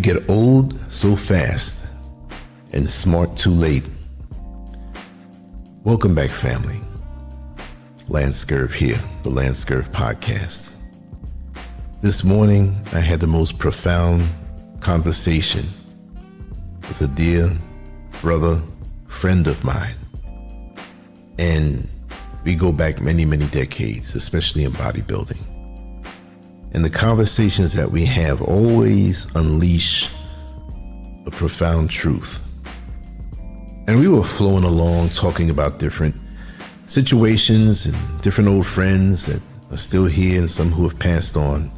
get old so fast and smart too late. Welcome back, family. Lancescurv here, the Lancescurv podcast. This morning, I had the most profound conversation with a dear brother, friend of mine. And we go back many, many decades, especially in bodybuilding. And the conversations that we have always unleash a profound truth. And we were flowing along talking about different situations and different old friends that are still here and some who have passed on.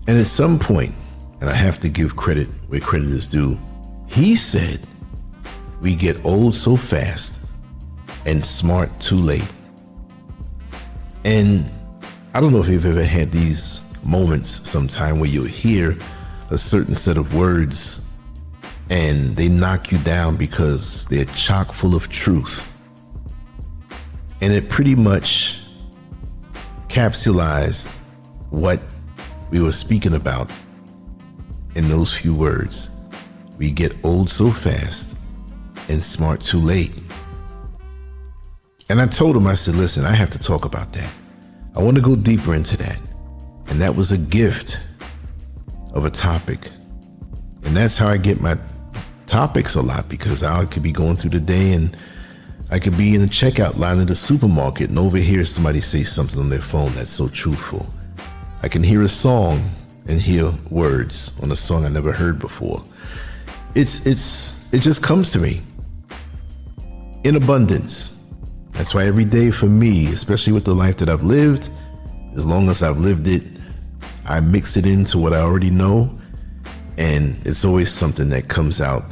And at some point, and I have to give credit where credit is due, he said, we get old so fast and smart too late. And I don't know if you've ever had these moments sometime where you'll hear a certain set of words and they knock you down because they're chock full of truth. And it pretty much capsulized what we were speaking about in those few words. We get old so fast and smart too late. And I told him, I said, listen, I have to talk about that. I want to go deeper into that. And that was a gift of a topic. And that's how I get my topics a lot, because I could be going through the day and I could be in the checkout line of the supermarket and overhear somebody say something on their phone that's so truthful. I can hear a song and hear words on a song I never heard before. It just comes to me in abundance. That's why every day for me, especially with the life that I've lived, as long as I've lived it, I mix it into what I already know, and it's always something that comes out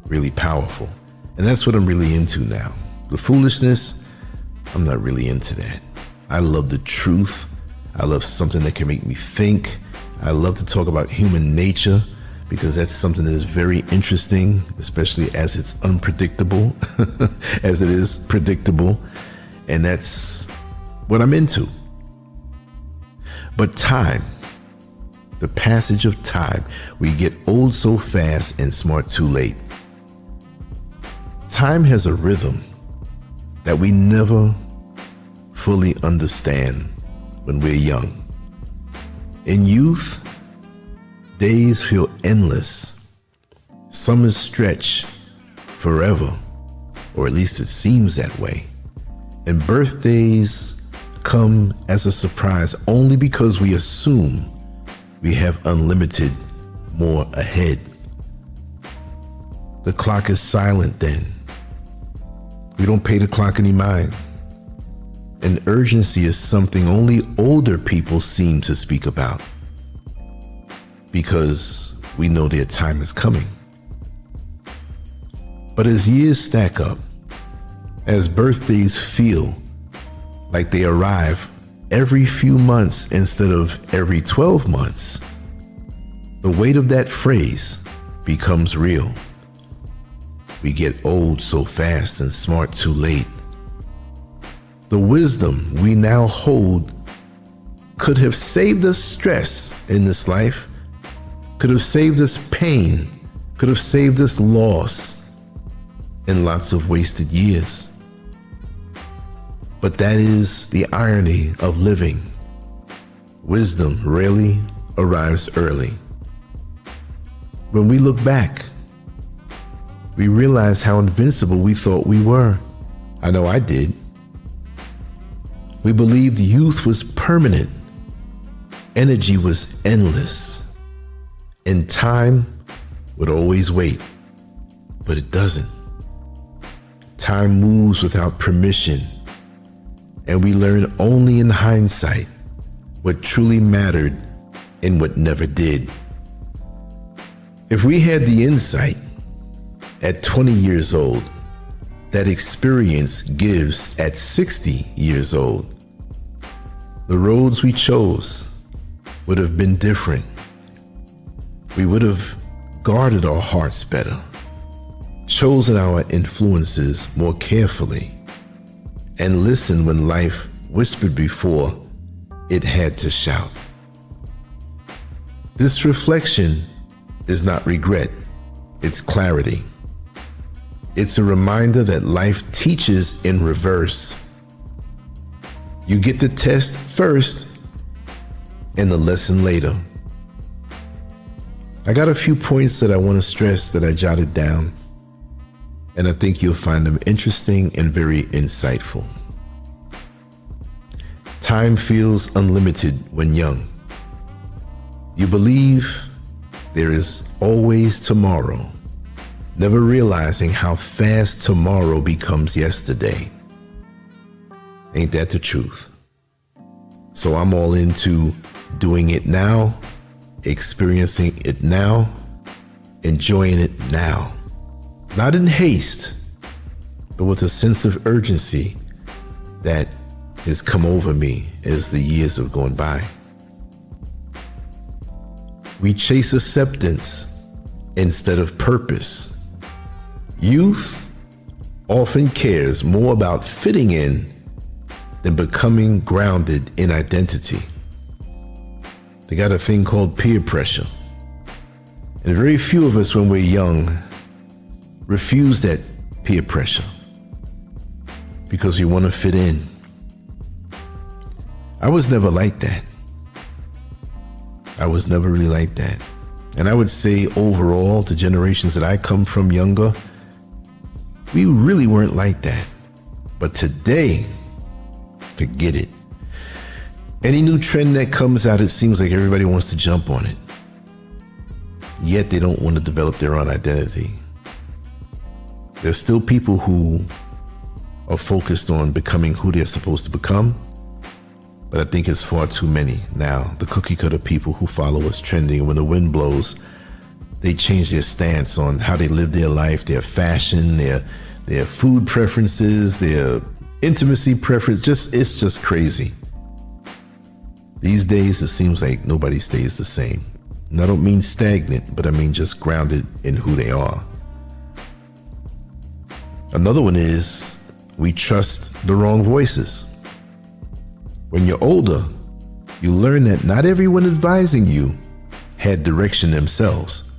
really powerful. And that's what I'm really into now. The foolishness, I'm not really into that. I love the truth. I love something that can make me think. I love to talk about human nature, because that's something that is very interesting, especially as it's unpredictable, as it is predictable. And that's what I'm into. But time, the passage of time, we get old so fast and smart too late. Time has a rhythm that we never fully understand when we're young. In youth, days feel endless. Summers stretch forever, or at least it seems that way. And birthdays come as a surprise only because we assume we have unlimited more ahead. The clock is silent then. We don't pay the clock any mind. And urgency is something only older people seem to speak about, because we know their time is coming. But as years stack up, as birthdays feel like they arrive every few months instead of every 12 months, the weight of that phrase becomes real. We get old so fast and smart too late. The wisdom we now hold could have saved us stress in this life, could have saved us pain, could have saved us loss and lots of wasted years. But that is the irony of living. Wisdom rarely arrives early. When we look back, we realize how invincible we thought we were. I know I did. We believed youth was permanent. Energy was endless. And time would always wait. But it doesn't. Time moves without permission. And we learn only in hindsight what truly mattered and what never did. If we had the insight at 20 years old that experience gives at 60 years old, the roads we chose would have been different. We would have guarded our hearts better, chosen our influences more carefully, and listened when life whispered before it had to shout. This reflection is not regret, it's clarity. It's a reminder that life teaches in reverse. You get the test first and the lesson later. I got a few points that I want to stress that I jotted down, and I think you'll find them interesting and very insightful. Time feels unlimited when young. You believe there is always tomorrow, never realizing how fast tomorrow becomes yesterday. Ain't that the truth? So I'm all into doing it now, experiencing it now, enjoying it now. Not in haste, but with a sense of urgency that has come over me as the years have gone by. We chase acceptance instead of purpose. Youth often cares more about fitting in than becoming grounded in identity. They got a thing called peer pressure. And very few of us when we're young refuse that peer pressure because we want to fit in. I was never like that. I was never really like that. And I would say overall, the generations that I come from younger, we really weren't like that. But today, forget it. Any new trend that comes out, it seems like everybody wants to jump on it. Yet they don't want to develop their own identity. There's still people who are focused on becoming who they're supposed to become. But I think it's far too many now. The cookie cutter people who follow what's trending, and when the wind blows, they change their stance on how they live their life, their fashion, their food preferences, their intimacy preference. It's just crazy. These days, it seems like nobody stays the same. And I don't mean stagnant, but I mean just grounded in who they are. Another one is we trust the wrong voices. When you're older, you learn that not everyone advising you had direction themselves.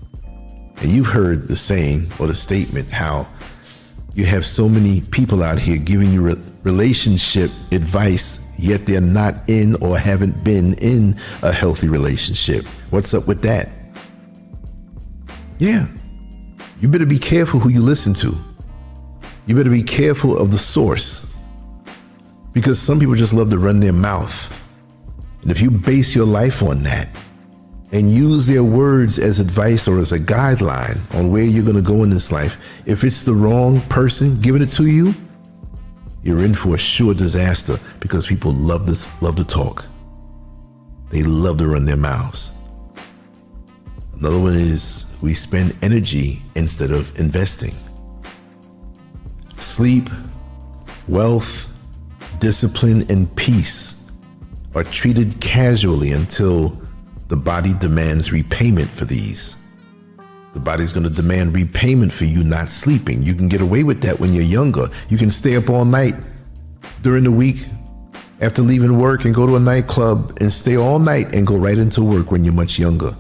And you've heard the saying or the statement how you have so many people out here giving you relationship advice, yet they're not in or haven't been in a healthy relationship. What's up with that? Yeah, you better be careful who you listen to. You better be careful of the source. Because some people just love to run their mouth. And if you base your life on that and use their words as advice or as a guideline on where you're going to go in this life, if it's the wrong person giving it to you, you're in for a sure disaster, because people love to talk. They love to run their mouths. Another one is we spend energy instead of investing. Sleep, wealth, discipline, and peace are treated casually until the body demands repayment for these. The body's going to demand repayment for you not sleeping. You can get away with that when you're younger. You can stay up all night during the week after leaving work and go to a nightclub and stay all night and go right into work when you're much younger.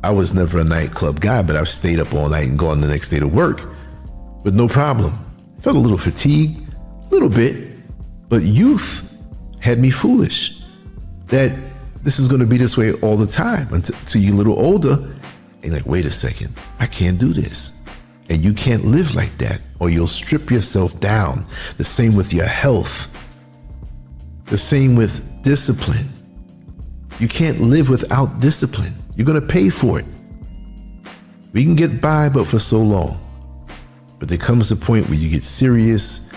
I was never a nightclub guy, but I've stayed up all night and gone the next day to work with no problem. Felt a little fatigued, a little bit. But youth had me foolish that this is going to be this way all the time until you're a little older. And you're like, wait a second, I can't do this. And you can't live like that, or you'll strip yourself down. The same with your health. The same with discipline. You can't live without discipline. You're going to pay for it. We can get by, but for so long. But there comes a point where you get serious.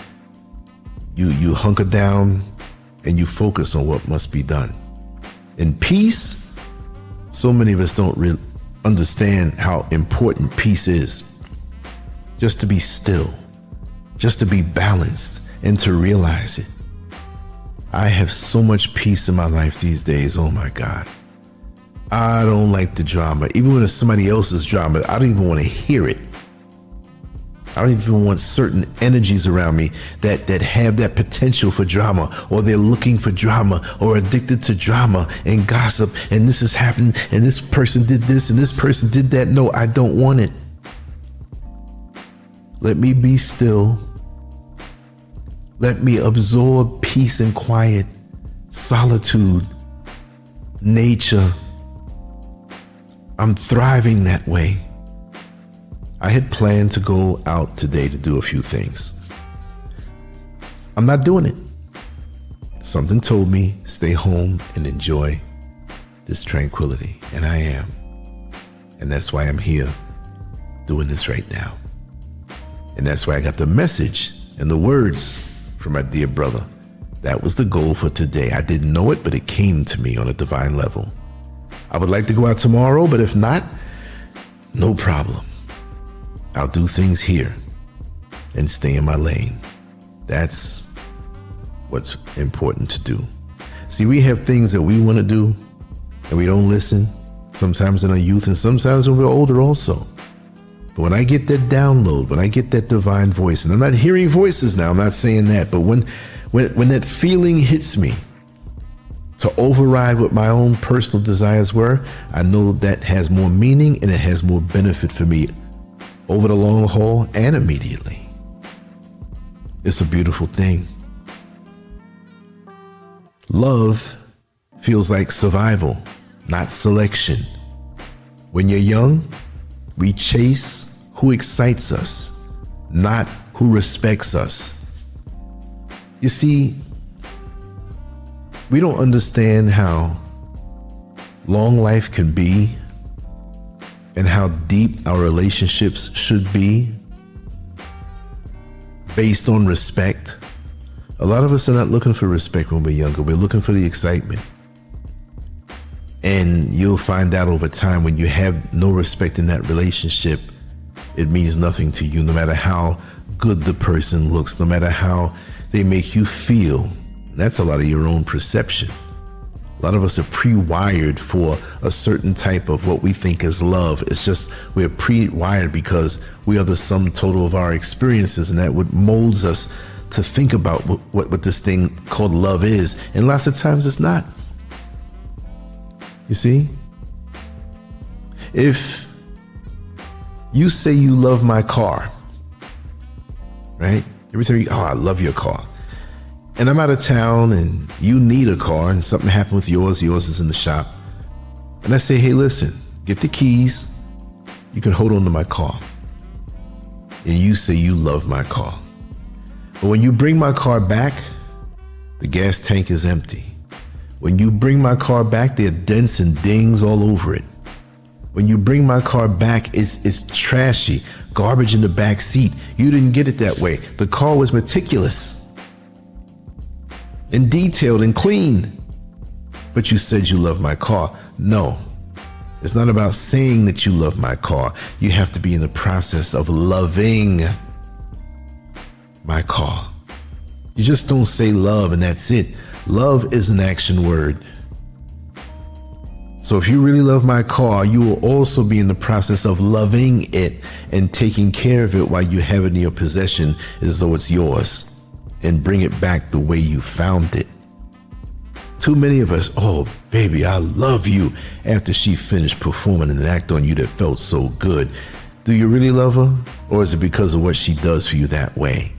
You hunker down and you focus on what must be done. In peace, so many of us don't really understand how important peace is. Just to be still, just to be balanced, and to realize it. I have so much peace in my life these days. Oh my God. I don't like the drama. Even when it's somebody else's drama, I don't even want to hear it. I don't even want certain energies around me that have that potential for drama, or they're looking for drama, or addicted to drama and gossip, and this is happening, and this person did this, and this person did that. No, I don't want it. Let me be still. Let me absorb peace and quiet, solitude, nature. I'm thriving that way. I had planned to go out today to do a few things. I'm not doing it. Something told me stay home and enjoy this tranquility, and I am. And that's why I'm here doing this right now. And that's why I got the message and the words from my dear brother. That was the goal for today. I didn't know it, but it came to me on a divine level. I would like to go out tomorrow, but if not, no problem. I'll do things here and stay in my lane. That's what's important to do. See, we have things that we want to do and we don't listen, sometimes in our youth and sometimes when we're older also. But when I get that download, when I get that divine voice, and I'm not hearing voices now, I'm not saying that, but when that feeling hits me to override what my own personal desires were, I know that has more meaning and it has more benefit for me over the long haul and immediately. It's a beautiful thing. Love feels like survival, not selection. When you're young, we chase who excites us, not who respects us. You see, we don't understand how long life can be and how deep our relationships should be based on respect. A lot of us are not looking for respect when we're younger. We're looking for the excitement. And you'll find out over time when you have no respect in that relationship, it means nothing to you, no matter how good the person looks, no matter how they make you feel. That's a lot of your own perception. A lot of us are pre-wired for a certain type of what we think is love. It's just we're pre-wired because we are the sum total of our experiences, and that what molds us to think about what this thing called love is. And lots of times it's not. You see? If you say you love my car, right? Every time I love your car. And I'm out of town and you need a car and something happened with yours is in the shop. And I say, hey, listen, get the keys. You can hold on to my car. And you say you love my car. But when you bring my car back, the gas tank is empty. When you bring my car back, there are dents and dings all over it. When you bring my car back, it's trashy, garbage in the back seat. You didn't get it that way. The car was meticulous and detailed and clean, but you said you love my car. No, it's not about saying that you love my car. You have to be in the process of loving my car. You just don't say love and that's it. Love is an action word. So if you really love my car, you will also be in the process of loving it and taking care of it while you have it in your possession as though it's yours, and bring it back the way you found it. Too many of us, oh baby, I love you, after she finished performing an act on you that felt so good. Do you really love her? Or is it because of what she does for you that way?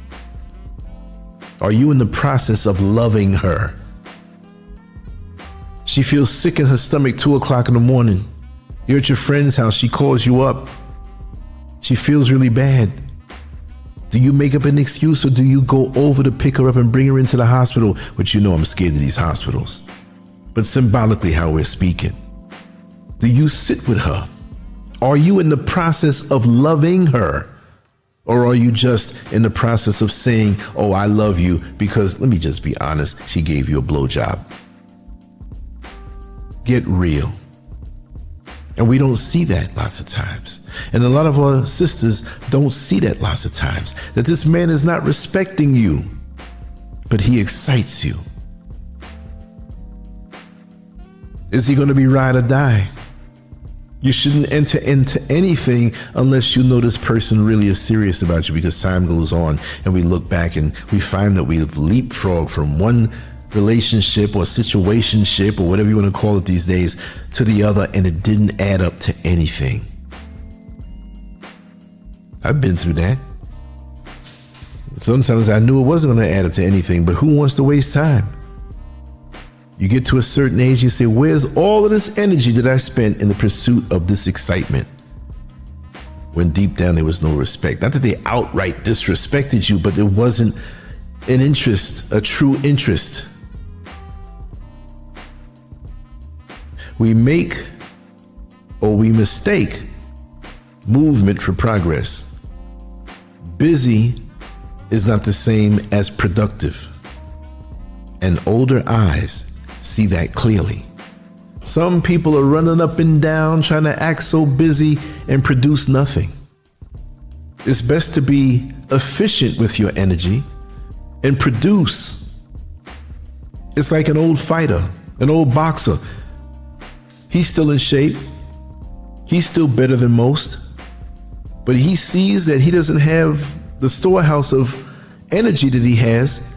Are you in the process of loving her? She feels sick in her stomach 2 o'clock in the morning. You're at your friend's house, she calls you up. She feels really bad. Do you make up an excuse, or do you go over to pick her up and bring her into the hospital? Which, you know, I'm scared of these hospitals. But symbolically how we're speaking. Do you sit with her? Are you in the process of loving her? Or are you just in the process of saying, oh, I love you because, let me just be honest, she gave you a blowjob? Get real. And we don't see that lots of times. And a lot of our sisters don't see that lots of times. That this man is not respecting you, but he excites you. Is he going to be ride or die? You shouldn't enter into anything unless you know this person really is serious about you, because time goes on and we look back and we find that we've leapfrogged from one relationship or situationship or whatever you want to call it these days to the other, and it didn't add up to anything. I've been through that. Sometimes I knew it wasn't going to add up to anything, but who wants to waste time? You get to a certain age, you say, where's all of this energy that I spent in the pursuit of this excitement? When deep down there was no respect. Not that they outright disrespected you, but there wasn't an interest, a true interest. We make or we mistake movement for progress. Busy is not the same as productive. And older eyes see that clearly. Some people are running up and down trying to act so busy and produce nothing. It's best to be efficient with your energy and produce. It's like an old fighter, an old boxer. He's still in shape. He's still better than most. But he sees that he doesn't have the storehouse of energy that he has.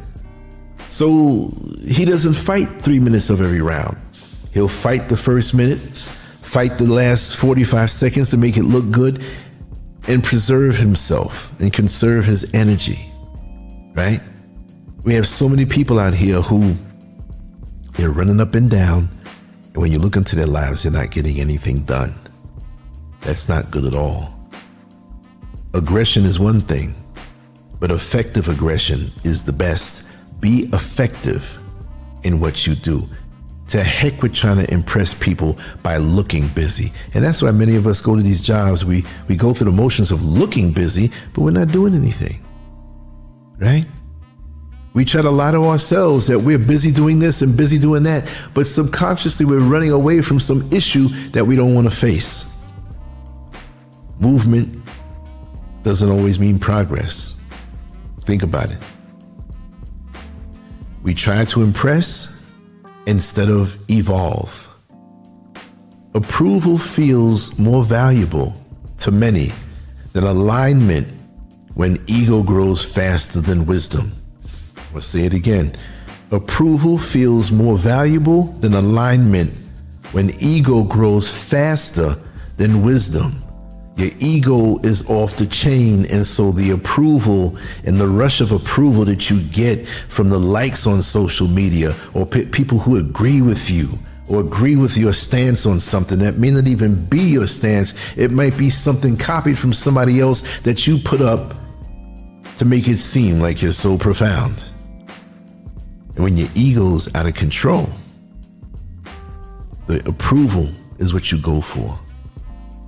So he doesn't fight 3 minutes of every round. He'll fight the first minute, fight the last 45 seconds to make it look good, and preserve himself and conserve his energy, right? We have so many people out here who they're running up and down, and when you look into their lives, they're not getting anything done. That's not good at all. Aggression is one thing, but effective aggression is the best. Be effective in what you do. To heck with trying to impress people by looking busy. And that's why many of us go to these jobs. We go through the motions of looking busy, but we're not doing anything, right? We try to lie to ourselves that we're busy doing this and busy doing that, but subconsciously we're running away from some issue that we don't want to face. Movement doesn't always mean progress. Think about it. We try to impress instead of evolve. Approval feels more valuable to many than alignment when ego grows faster than wisdom. I'll say it again. Approval feels more valuable than alignment when ego grows faster than wisdom. Your ego is off the chain, and so the approval and the rush of approval that you get from the likes on social media or people who agree with you or agree with your stance on something that may not even be your stance. It might be something copied from somebody else that you put up to make it seem like you're so profound. And when your ego's out of control, the approval is what you go for.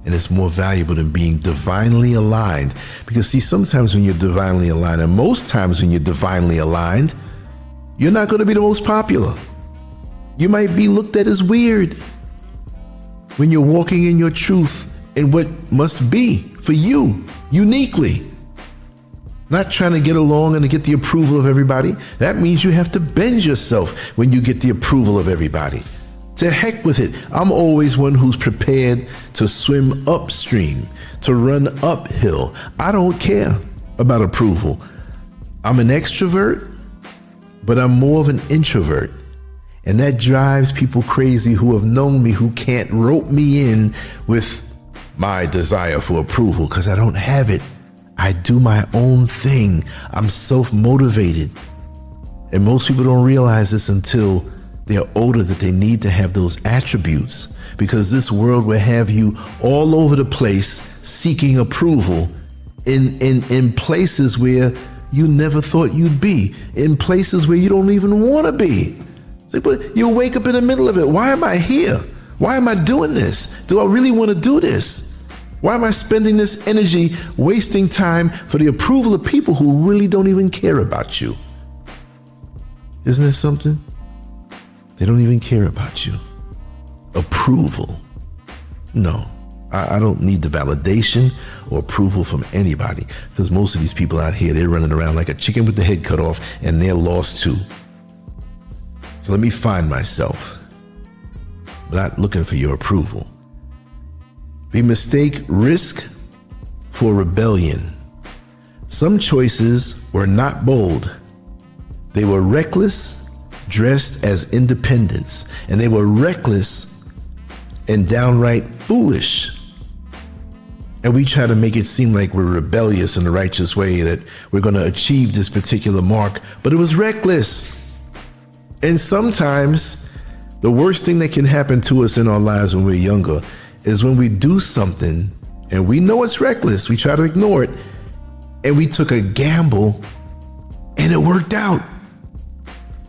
And it's more valuable than being divinely aligned. Because see, sometimes when you're divinely aligned, and most times when you're divinely aligned, you're not going to be the most popular. You might be looked at as weird when you're walking in your truth and what must be for you uniquely. Not trying to get along and to get the approval of everybody. That means you have to bend yourself when you get the approval of everybody. To heck with it. I'm always one who's prepared to swim upstream, to run uphill. I don't care about approval. I'm an extrovert, but I'm more of an introvert. And that drives people crazy who have known me, who can't rope me in with my desire for approval because I don't have it. I do my own thing. I'm self-motivated. And most people don't realize this until they're older, that they need to have those attributes, because this world will have you all over the place seeking approval in places where you never thought you'd be, in places where you don't even want to be. But you wake up in the middle of it. Why am I here? Why am I doing this? Do I really want to do this? Why am I spending this energy wasting time for the approval of people who really don't even care about you? Isn't it something? They don't even care about you. Approval. No, I don't need the validation or approval from anybody, because most of these people out here, they're running around like a chicken with the head cut off, and they're lost too. So let me find myself. I'm not looking for your approval. We mistake risk for rebellion. Some choices were not bold. They were reckless, dressed as independence, and they were reckless and downright foolish. And we try to make it seem like we're rebellious in the righteous way, that we're going to achieve this particular mark, but it was reckless. And sometimes the worst thing that can happen to us in our lives when we're younger is when we do something and we know it's reckless, we try to ignore it, and we took a gamble and it worked out.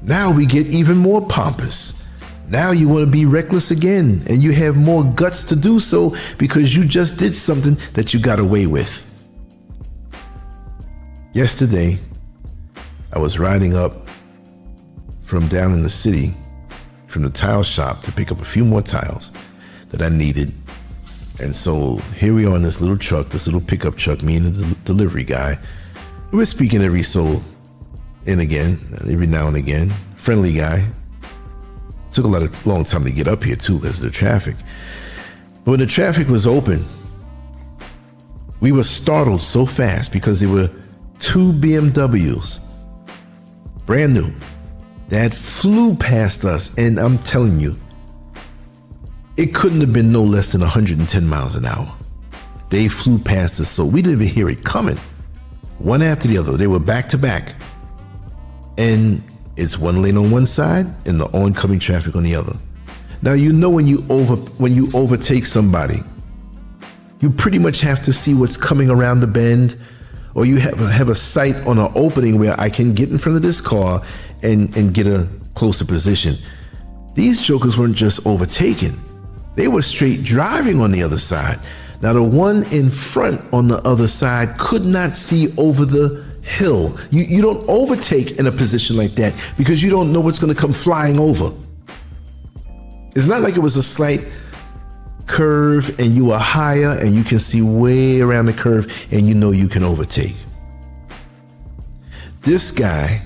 Now we get even more pompous. Now you want to be reckless again, and you have more guts to do so because you just did something that you got away with. Yesterday, I was riding up from down in the city from the tile shop to pick up a few more tiles that I needed. And so here we are in this little truck, this little pickup truck, me and the delivery guy. We're speaking every now and again. Friendly guy. Took a long time to get up here too because of the traffic. But when the traffic was open, we were startled so fast because there were two BMWs, brand new, that flew past us. And I'm telling you, it couldn't have been no less than 110 miles an hour. They flew past us, so we didn't even hear it coming. One after the other, they were back to back. And it's one lane on one side and the oncoming traffic on the other. Now, you know, when you overtake somebody, you pretty much have to see what's coming around the bend, or you have a sight on an opening where I can get in front of this car and get a closer position. These jokers weren't just overtaken. They were straight driving on the other side. Now, the one in front on the other side could not see over the hill. You don't overtake in a position like that because you don't know what's going to come flying over. It's not like it was a slight curve and you are higher and you can see way around the curve and you know you can overtake. This guy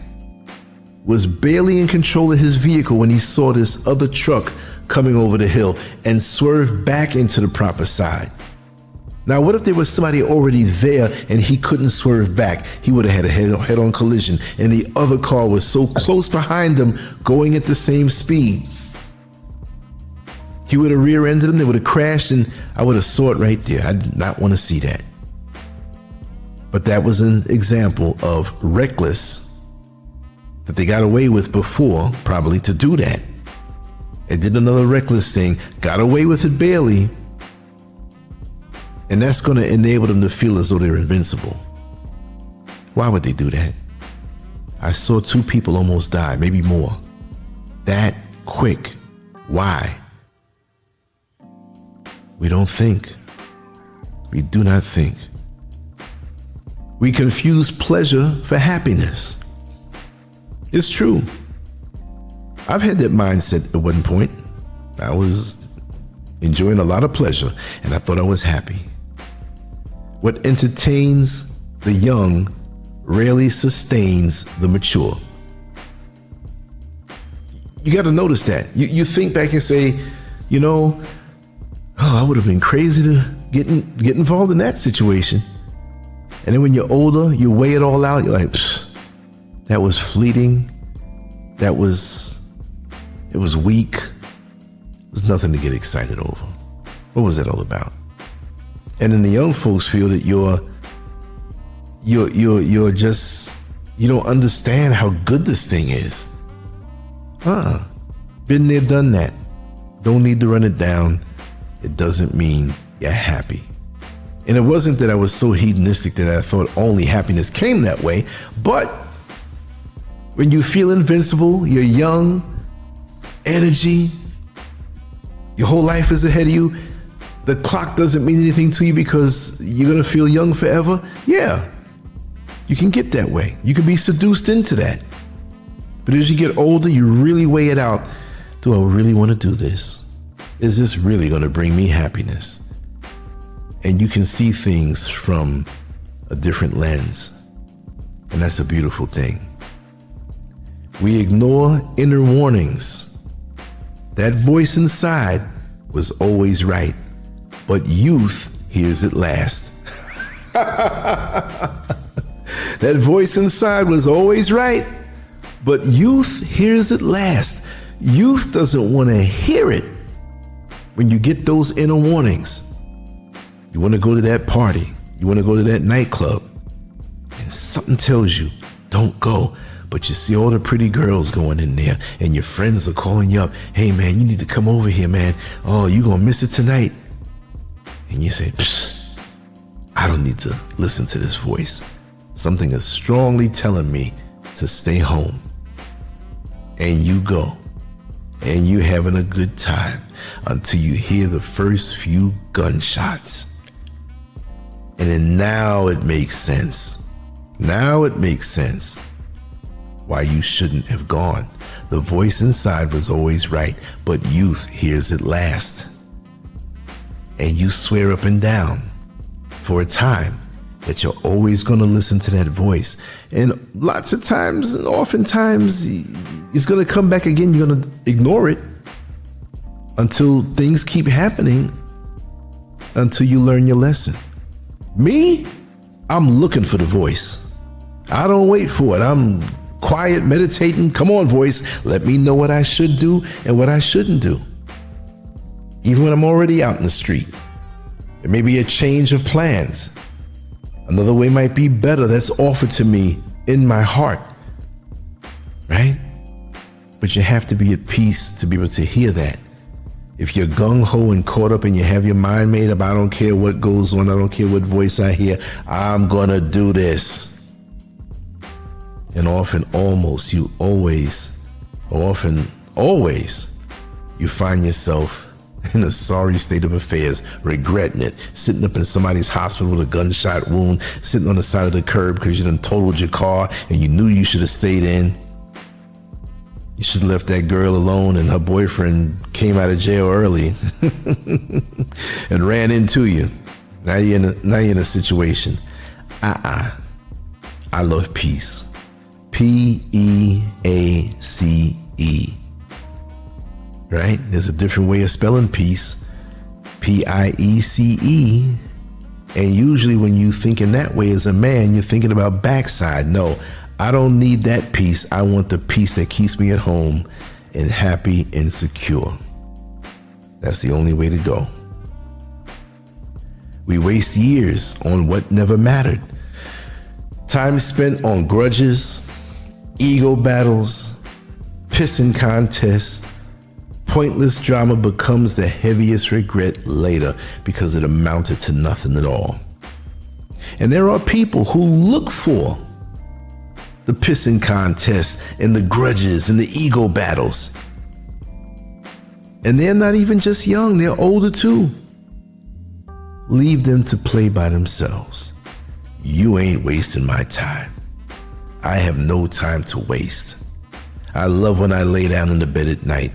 was barely in control of his vehicle when he saw this other truck coming over the hill and swerved back into the proper side. Now, what if there was somebody already there and he couldn't swerve back? He would have had a head-on collision, and the other car was so close behind him going at the same speed. He would have rear-ended him, they would have crashed, and I would have saw it right there. I did not want to see that. But that was an example of reckless that they got away with before, probably, to do that. They did another reckless thing, got away with it barely, and that's going to enable them to feel as though they're invincible. Why would they do that? I saw two people almost die, maybe more. That quick. Why? We don't think. We do not think. We confuse pleasure for happiness. It's true. I've had that mindset at one point. I was enjoying a lot of pleasure and I thought I was happy. What entertains the young rarely sustains the mature. You got to notice that. You think back and say, you know, I would have been crazy to get involved in that situation. And then when you're older, you weigh it all out. You're like, that was fleeting. It was weak. It was nothing to get excited over. What was that all about? And then the young folks feel that you're just, you don't understand how good this thing is. Been there, done that. Don't need to run it down. It doesn't mean you're happy. And it wasn't that I was so hedonistic that I thought only happiness came that way, but when you feel invincible, you're young, energy, your whole life is ahead of you, the clock doesn't mean anything to you because you're going to feel young forever. Yeah, you can get that way. You can be seduced into that. But as you get older, you really weigh it out. Do I really want to do this? Is this really going to bring me happiness? And you can see things from a different lens. And that's a beautiful thing. We ignore inner warnings. That voice inside was always right. but youth hears it last. That voice inside was always right, but youth hears it last. Youth doesn't want to hear it when you get those inner warnings. You want to go to that party, you want to go to that nightclub, and something tells you, don't go. But you see all the pretty girls going in there, and your friends are calling you up. Hey man, you need to come over here, man. Oh, you gonna miss it tonight. And you say, psst, I don't need to listen to this voice. Something is strongly telling me to stay home. And you go, and you having a good time until you hear the first few gunshots. And then now it makes sense. Now it makes sense why you shouldn't have gone. The voice inside was always right, but youth hears it last. And you swear up and down for a time that you're always going to listen to that voice. And lots of times, and oftentimes, it's going to come back again. You're going to ignore it until things keep happening, until you learn your lesson. Me, I'm looking for the voice. I don't wait for it. I'm quiet, meditating. Come on, voice. Let me know what I should do and what I shouldn't do. Even when I'm already out in the street, there may be a change of plans. Another way might be better that's offered to me in my heart, right? But you have to be at peace to be able to hear that. If you're gung-ho and caught up and you have your mind made up, I don't care what goes on, I don't care what voice I hear, I'm gonna do this. And often, almost, you always, you find yourself in a sorry state of affairs, regretting it, sitting up in somebody's hospital with a gunshot wound, sitting on the side of the curb because you done totaled your car and you knew you should have stayed in. You should have left that girl alone, and her boyfriend came out of jail early and ran into you. Now you're in a situation. I love peace. Peace. Right? There's a different way of spelling peace. Piece. And usually when you think in that way as a man, you're thinking about backside. No, I don't need that peace. I want the peace that keeps me at home and happy and secure. That's the only way to go. We waste years on what never mattered. Time spent on grudges, ego battles, pissing contests. Pointless drama becomes the heaviest regret later because it amounted to nothing at all. And there are people who look for the pissing contests and the grudges and the ego battles. And they're not even just young, they're older too. Leave them to play by themselves. You ain't wasting my time. I have no time to waste. I love when I lay down in the bed at night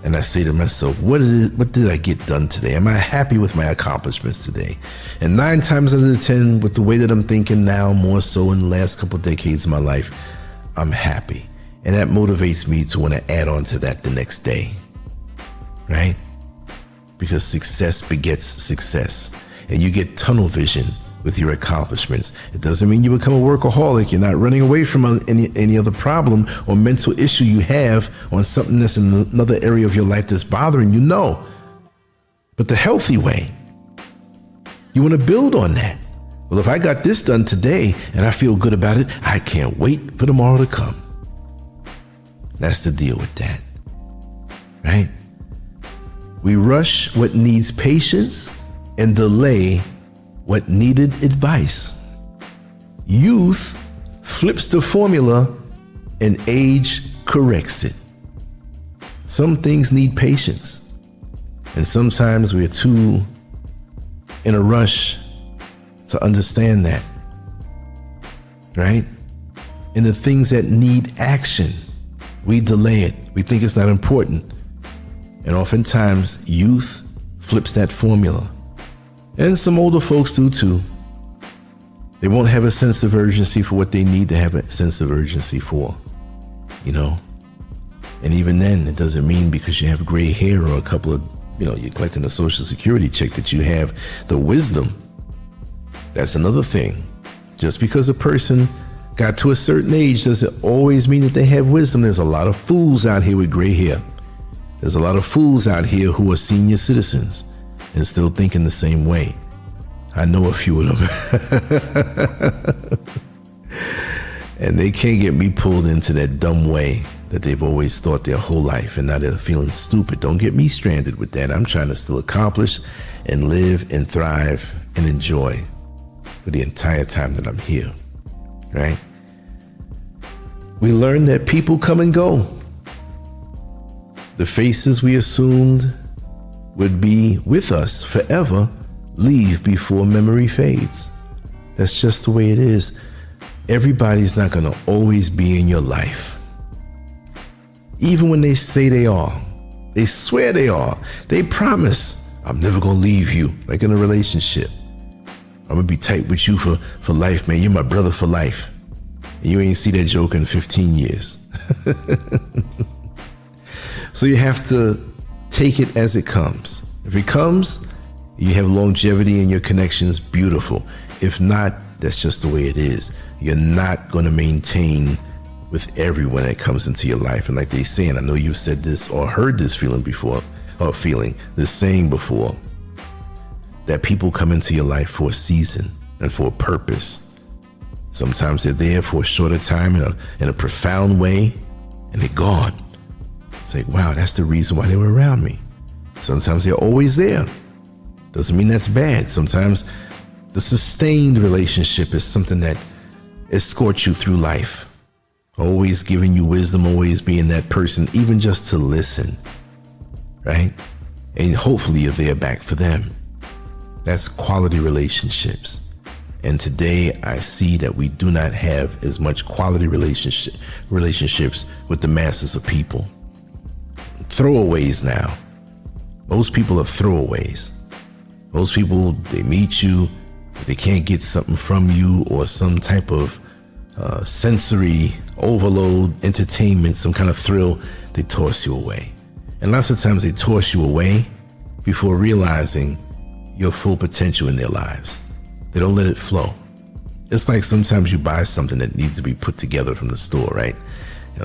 and I say to myself, what did I get done today? Am I happy with my accomplishments today? And 9 times out of 10, with the way that I'm thinking now, more so in the last couple of decades of my life, I'm happy. And that motivates me to want to add on to that the next day, right? Because success begets success. And you get tunnel vision with your accomplishments. It doesn't mean you become a workaholic. You're not running away from any other problem or mental issue you have on something that's in another area of your life that's bothering you. No. But the healthy way, you want to build on that. Well, if I got this done today and I feel good about it, I can't wait for tomorrow to come. That's the deal with that, right? We rush what needs patience and delay what needed advice. Youth flips the formula and age corrects it. Some things need patience, and sometimes we're too in a rush to understand that, right? And the things that need action, we delay it. We think it's not important. And oftentimes youth flips that formula. And some older folks do too. They won't have a sense of urgency for what they need to have a sense of urgency for, you know? And even then, it doesn't mean because you have gray hair or a couple of you're collecting a Social Security check, that you have the wisdom. That's another thing. Just because a person got to a certain age doesn't always mean that they have wisdom. There's a lot of fools out here with gray hair. There's a lot of fools out here who are senior citizens and still thinking the same way. I know a few of them. And they can't get me pulled into that dumb way that they've always thought their whole life, and now they're feeling stupid. Don't get me stranded with that. I'm trying to still accomplish and live and thrive and enjoy for the entire time that I'm here, right? We learn that people come and go. The faces we assumed would be with us forever leave before memory fades. That's just the way it is. Everybody's not going to always be in your life. Even when they say they are, they swear they are, they promise, I'm never going to leave you, like in a relationship. I'm going to be tight with you for life, man. You're my brother for life. And you ain't see that joke in 15 years. So you have to take it as it comes. If it comes, you have longevity in your connections, beautiful. If not, that's just the way it is. You're not going to maintain with everyone that comes into your life. And like they say, and I know you've said this or heard this feeling before, this saying before, that people come into your life for a season and for a purpose. Sometimes they're there for a shorter time in a profound way, and they're gone. It's like, wow, that's the reason why they were around me. Sometimes they're always there. Doesn't mean that's bad. Sometimes the sustained relationship is something that escorts you through life. Always giving you wisdom, always being that person, even just to listen, right? And hopefully you're there back for them. That's quality relationships. And today I see that we do not have as much quality relationships with the masses of people. Throwaways now. Most people are throwaways. Most people, they meet you, if they can't get something from you or some type of sensory overload, entertainment, some kind of thrill, they toss you away. And lots of times they toss you away before realizing your full potential in their lives. They don't let it flow. It's like sometimes you buy something that needs to be put together from the store, right?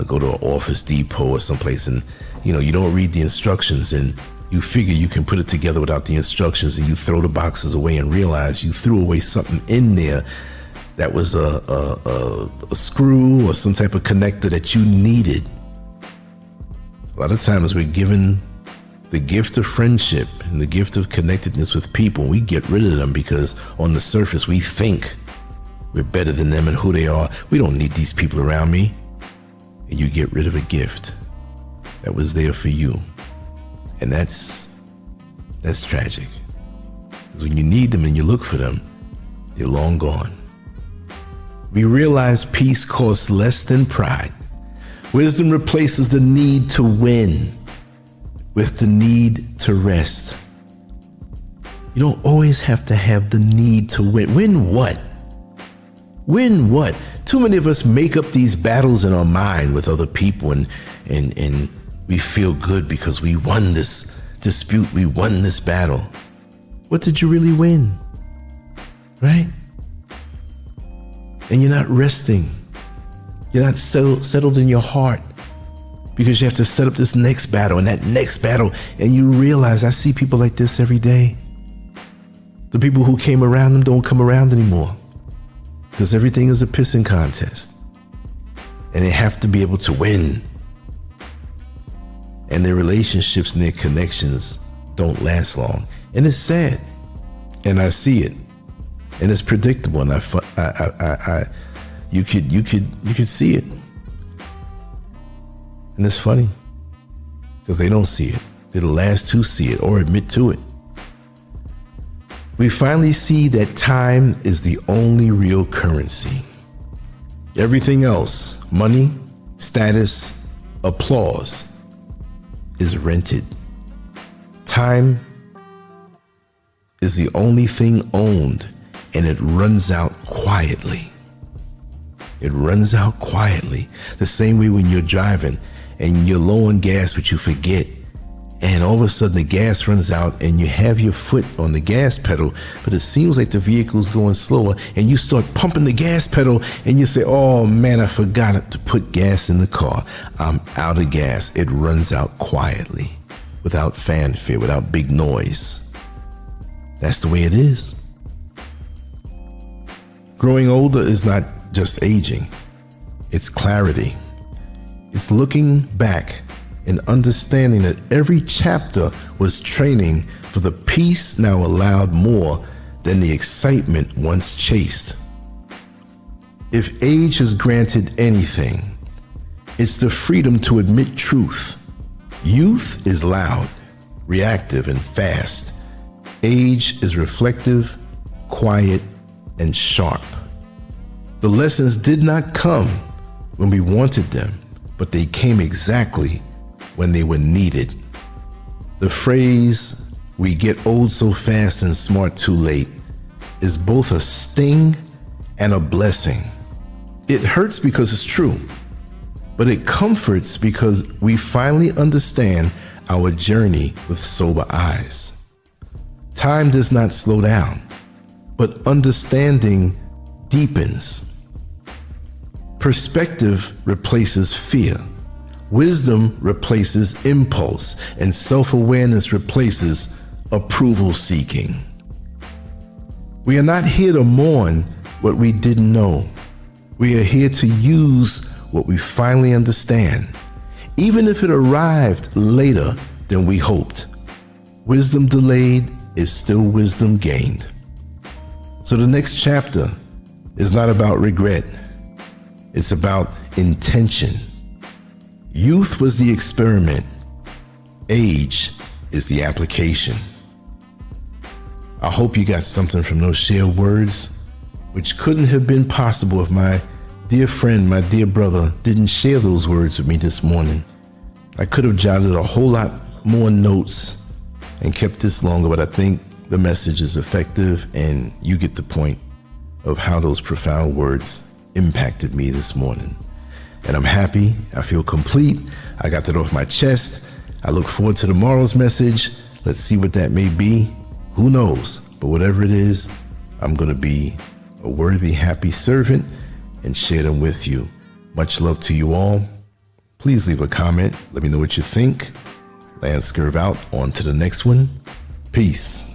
Go to an Office Depot or someplace, and you don't read the instructions, and you figure you can put it together without the instructions, and you throw the boxes away and realize you threw away something in there that was a screw or some type of connector that you needed. A lot of times we're given the gift of friendship and the gift of connectedness with people. We get rid of them because on the surface we think we're better than them and who they are. We don't need these people around me. And you get rid of a gift that was there for you. And that's tragic. Because when you need them and you look for them, they're long gone. We realize peace costs less than pride. Wisdom replaces the need to win with the need to rest. You don't always have to have the need to win. Win what? Win what? Too many of us make up these battles in our mind with other people, and we feel good because we won this dispute, we won this battle. What did you really win? Right? And you're not resting. You're not settled in your heart because you have to set up this next battle and that next battle. And you realize, I see people like this every day. The people who came around them don't come around anymore because everything is a pissing contest. And they have to be able to win. And their relationships and their connections don't last long. And it's sad. And I see it. And it's predictable. And you could see it. And it's funny because they don't see it. They're the last to see it or admit to it. We finally see that time is the only real currency. Everything else, money, status, applause, is rented. Time is the only thing owned, and it runs out quietly. It runs out quietly. The same way when you're driving and you're low on gas, but you forget, and all of a sudden the gas runs out and you have your foot on the gas pedal, but it seems like the vehicle's going slower, and you start pumping the gas pedal and you say, oh man, I forgot to put gas in the car. I'm out of gas. It runs out quietly, without fanfare, without big noise. That's the way it is. Growing older is not just aging. It's clarity. It's looking back and understanding that every chapter was training for the peace now allowed more than the excitement once chased. If age has granted anything, it's the freedom to admit truth. Youth is loud, reactive, and fast. Age is reflective, quiet, and sharp. The lessons did not come when we wanted them, but they came exactly when they were needed. The phrase, "we get old so fast and smart too late," is both a sting and a blessing. It hurts because it's true, but it comforts because we finally understand our journey with sober eyes. Time does not slow down, but understanding deepens. Perspective replaces fear. Wisdom replaces impulse, and self-awareness replaces approval seeking. We are not here to mourn what we didn't know. We are here to use what we finally understand, even if it arrived later than we hoped. Wisdom delayed is still wisdom gained. So the next chapter is not about regret. It's about intention. Youth was the experiment. Age is the application. I hope you got something from those shared words, which couldn't have been possible if my dear friend, my dear brother, didn't share those words with me this morning. I could have jotted a whole lot more notes and kept this longer, but I think the message is effective and you get the point of how those profound words impacted me this morning. And I'm happy. I feel complete. I got that off my chest. I look forward to tomorrow's message. Let's see what that may be. Who knows? But whatever it is, I'm going to be a worthy, happy servant and share them with you. Much love to you all. Please leave a comment. Let me know what you think. Lancescurv out. On to the next one. Peace.